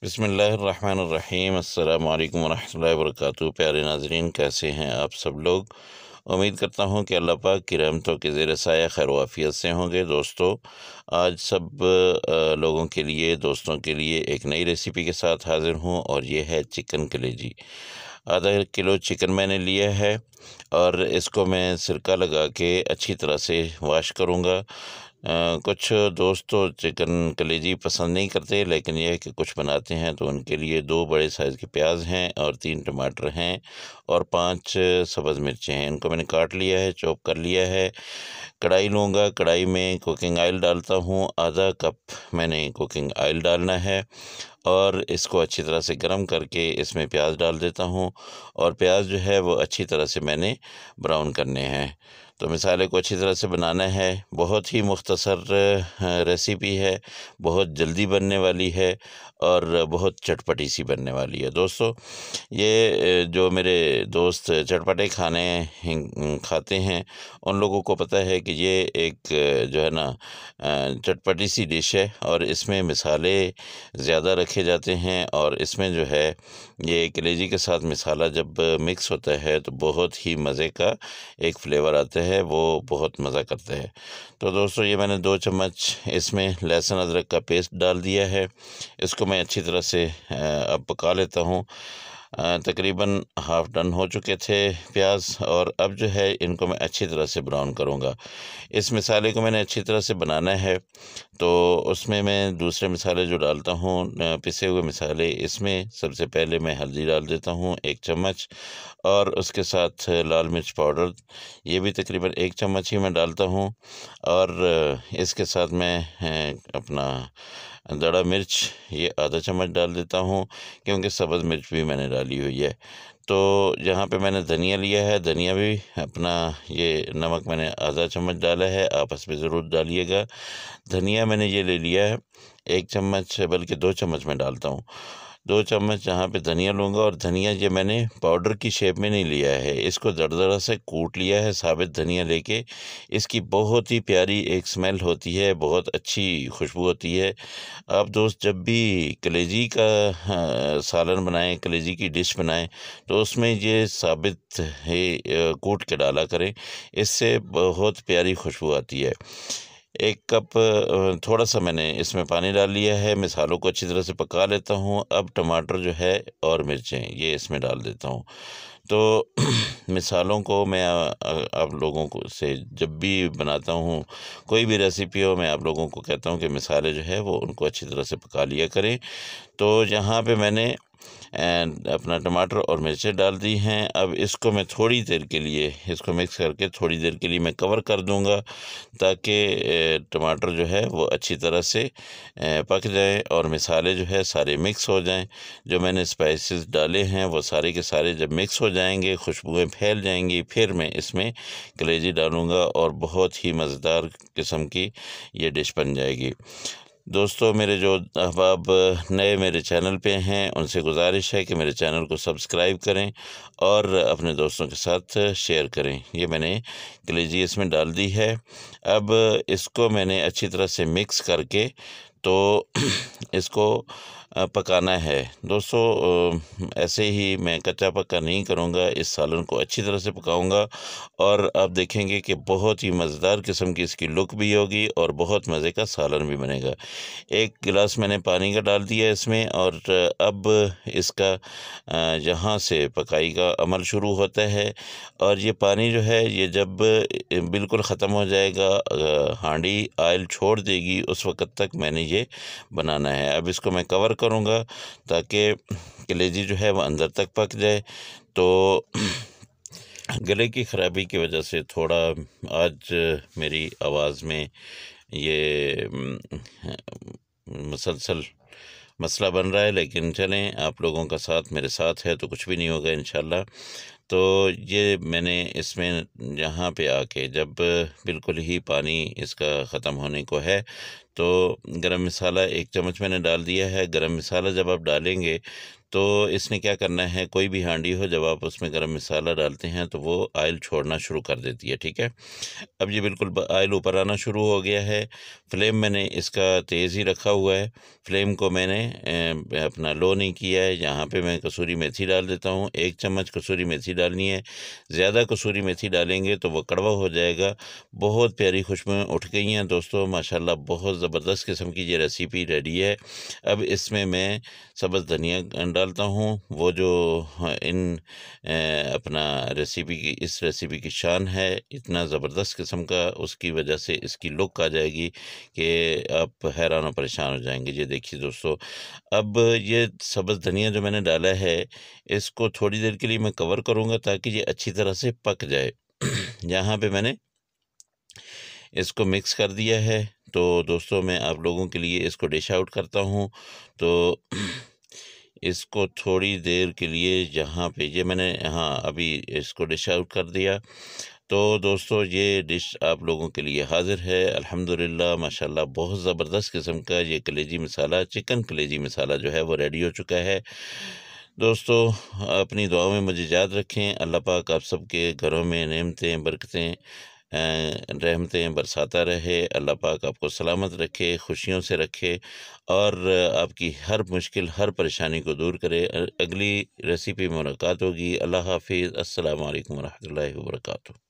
बिस्मिल्लाहिर्रहमानिर्रहीम। अस्सलामु अलैकुम वरहमतुल्लाहि वबरकातुहू। प्यारे नाज़रीन, कैसे हैं आप सब लोग। उम्मीद करता हूँ कि अल्लाह पाक की रहमतों के ज़ेर साया खैर वाफ़ियत से होंगे। दोस्तों, आज सब लोगों के लिए, दोस्तों के लिए एक नई रेसिपी के साथ हाज़िर हूँ और ये है चिकन कलेजी। आधा किलो चिकन मैंने लिया है और इसको मैं सिरका लगा के अच्छी तरह से वॉश करूँगा। कुछ दोस्त तो चिकन कलेजी पसंद नहीं करते, लेकिन यह है कि कुछ बनाते हैं तो उनके लिए 2 बड़े साइज़ के प्याज हैं और 3 टमाटर हैं और 5 सब्ज़ मिर्चें हैं। इनको मैंने काट लिया है, चॉप कर लिया है। कढ़ाई लूँगा, कढ़ाई में कुकिंग ऑयल डालता हूँ। आधा कप मैंने कुकिंग ऑयल डालना है और इसको अच्छी तरह से गर्म करके इसमें प्याज डाल देता हूँ और प्याज जो है वो अच्छी तरह से मैंने ब्राउन करने हैं। तो मसाले को अच्छी तरह से बनाना है। बहुत ही मुख्तसर रेसिपी है, बहुत जल्दी बनने वाली है और बहुत चटपटी सी बनने वाली है। दोस्तों, ये जो मेरे दोस्त चटपटे खाने खाते हैं, उन लोगों को पता है कि ये एक जो है ना चटपटी सी डिश है और इसमें मसाले ज़्यादा रखे जाते हैं और इसमें जो है ये कलेजी के साथ मसाला जब मिक्स होता है तो बहुत ही मज़े का एक फ्लेवर आता है, वो बहुत मज़ा करता है। तो दोस्तों, ये मैंने 2 चम्मच इसमें लहसुन अदरक का पेस्ट डाल दिया है। इसको मैं अच्छी तरह से अब पका लेता हूँ। तकरीबन हाफ़ डन हो चुके थे प्याज और अब जो है इनको मैं अच्छी तरह से ब्राउन करूँगा। इस मसाले को मैंने अच्छी तरह से बनाना है, तो उसमें मैं दूसरे मसाले जो डालता हूँ, पिसे हुए मसाले, इसमें सबसे पहले मैं हल्दी डाल देता हूँ 1 चम्मच और उसके साथ लाल मिर्च पाउडर, ये भी तकरीबन 1 चम्मच ही मैं डालता हूँ और इसके साथ मैं अपना दड़ा मिर्च ये आधा चम्मच डाल देता हूँ, क्योंकि सब्ज़ मिर्च भी मैंने डाली हुई है। तो यहाँ पे मैंने धनिया लिया है, धनिया भी अपना, ये नमक मैंने आधा चम्मच डाला है, आप इसमें ज़रूर डालिएगा। धनिया मैंने ये ले लिया है 1 चम्मच, बल्कि 2 चम्मच मैं डालता हूँ। 2 चम्मच यहाँ पे धनिया लूँगा और धनिया ये मैंने पाउडर की शेप में नहीं लिया है, इसको दरदरा से कूट लिया है साबित धनिया लेके। इसकी बहुत ही प्यारी एक स्मेल होती है, बहुत अच्छी खुशबू होती है। आप दोस्त जब भी कलेजी का सालन बनाएँ, कलेजी की डिश बनाएँ, तो उसमें ये साबित है कूट के डाला करें, इससे बहुत प्यारी खुशबू आती है। 1 कप थोड़ा-सा मैंने इसमें पानी डाल लिया है, मसालों को अच्छी तरह से पका लेता हूँ। अब टमाटर जो है और मिर्चें ये इसमें डाल देता हूँ। तो मिसालों को मैं आप लोगों को से जब भी बनाता हूँ, कोई भी रेसिपी हो, मैं आप लोगों को कहता हूँ कि मसाले जो है वो उनको अच्छी तरह से पका लिया करें। तो यहाँ पे मैंने अपना टमाटर और मिर्चें डाल दी हैं। अब इसको मैं थोड़ी देर के लिए इसको मिक्स करके थोड़ी देर के लिए मैं कवर कर दूँगा, ताकि टमाटर जो है वो अच्छी तरह से पक जाए और मसाले जो है सारे मिक्स हो जाएँ। जो मैंने स्पाइसेस डाले हैं वो सारे के सारे जब मिक्स हो जाएँगे, खुशबुएँ फैल जाएँगी, फिर मैं इसमें कलेजी डालूँगा और बहुत ही मज़ेदार किस्म की ये डिश बन जाएगी। दोस्तों, मेरे जो अहबाब नए मेरे चैनल पे हैं, उनसे गुजारिश है कि मेरे चैनल को सब्सक्राइब करें और अपने दोस्तों के साथ शेयर करें। ये मैंने कलेजी इसमें डाल दी है। अब इसको मैंने अच्छी तरह से मिक्स करके तो इसको पकाना है। दोस्तों, ऐसे ही मैं कच्चा पक्का नहीं करूँगा, इस सालन को अच्छी तरह से पकाऊँगा और आप देखेंगे कि बहुत ही मज़ेदार किस्म की इसकी लुक भी होगी और बहुत मज़े का सालन भी बनेगा। 1 गिलास मैंने पानी का डाल दिया इसमें और अब इसका यहाँ से पकाई का अमल शुरू होता है और ये पानी जो है ये जब बिल्कुल ख़त्म हो जाएगा, हांडी ऑयल छोड़ देगी, उस वक़्त तक मैंने ये बनाना है। अब इसको मैं कवर करूँगा ताकि कलेजी जो है वो अंदर तक पक जाए। तो गले की ख़राबी की वजह से थोड़ा आज मेरी आवाज़ में ये मुसलसल मसला बन रहा है, लेकिन चलें, आप लोगों का साथ मेरे साथ है तो कुछ भी नहीं होगा इंशाल्लाह। तो ये मैंने इसमें यहाँ पे आके जब बिल्कुल ही पानी इसका ख़त्म होने को है, तो गरम मसाला 1 चम्मच मैंने डाल दिया है। गरम मसाला जब आप डालेंगे तो इसने क्या करना है, कोई भी हांडी हो जब आप उसमें गरम मसाला डालते हैं तो वो ऑयल छोड़ना शुरू कर देती है, ठीक है। अब ये बिल्कुल ऑयल ऊपर आना शुरू हो गया है। फ्लेम मैंने इसका तेज़ ही रखा हुआ है, फ्लेम को मैंने अपना लो नहीं किया है। यहाँ पे मैं कसूरी मेथी डाल देता हूँ, 1 चम्मच कसूरी मेथी डालनी है। ज़्यादा कसूरी मेथी डालेंगे तो वो कड़वा हो जाएगा। बहुत प्यारी खुशबुएँ उठ गई हैं दोस्तों, माशाल्लाह बहुत ज़बरदस्त किस्म की ये रेसिपी रेडी है। अब इसमें मैं सब्ज़ धनिया डालता हूँ, वो जो अपना रेसिपी की इस रेसिपी की शान है, इतना ज़बरदस्त किस्म का, उसकी वजह से इसकी लुक आ जाएगी कि आप हैरान और परेशान हो जाएंगे। ये देखिए दोस्तों, अब ये सब्ज़ धनिया जो मैंने डाला है, इसको थोड़ी देर के लिए मैं कवर करूँगा ताकि ये अच्छी तरह से पक जाए। यहाँ पे मैंने इसको मिक्स कर दिया है। तो दोस्तों मैं आप लोगों के लिए इसको डिश आउट करता हूँ। तो इसको थोड़ी देर के लिए यहाँ पे ये मैंने, हाँ, अभी इसको डिश आउट कर दिया। तो दोस्तों ये डिश आप लोगों के लिए हाज़िर है। अल्हम्दुलिल्लाह माशाल्लाह बहुत ज़बरदस्त किस्म का ये कलेजी मसाला, चिकन कलेजी मसाला जो है वो रेडी हो चुका है। दोस्तों अपनी दुआओं में मुझे याद रखें। अल्लाह पाक आप सबके घरों में नेमतें, बरकतें, रहमतें बरसाता रहे। अल्लाह पाक आपको सलामत रखे, खुशियों से रखे और आपकी हर मुश्किल, हर परेशानी को दूर करे। अगली रेसिपी में मुलाकात होगी। अल्लाह हाफ़िज़। अस्सलामु अलैकुम व रहमतुल्लाहि व बरकातुहू।